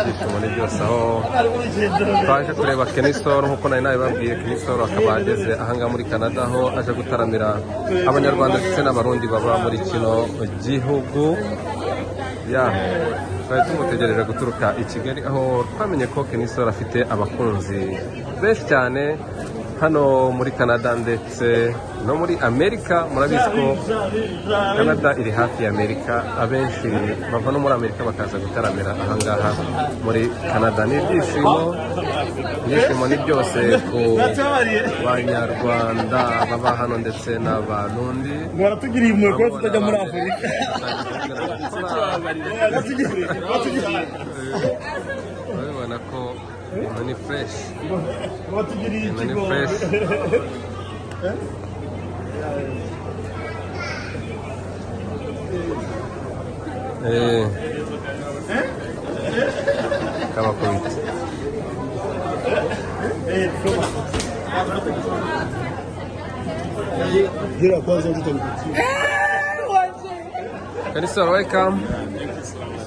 ibyishimo ni byose aho twaje kureba Kenny Store nk'uko nari nabibabwiye. Kenny Store akaba ageze ahangaha muri Canada aho aje gutaramira abanyarwanda ndetse n'abarundi baba muri kino gihugu. Twari tumutegereje guturuka i Kigali aho twamenye ko Kenny Store afite abakunzi benshi cyane hano muri Canada ndetse no muri Amerika. Murabizi ko Canada iri hafi ya Amerika, abenshi bava no muri Amerika bakaza gutaramira ahangaha muri Canada. Ni ibyishimo ni byose ku banyarwanda baba hano ndetse n'abarundi. Baratugiriye imwe ko tutajya muri Afurika. Urabona ko ni fresh. Ni fresh. Kama point. Gira kwanza mtoto. Kenny Store, welcome.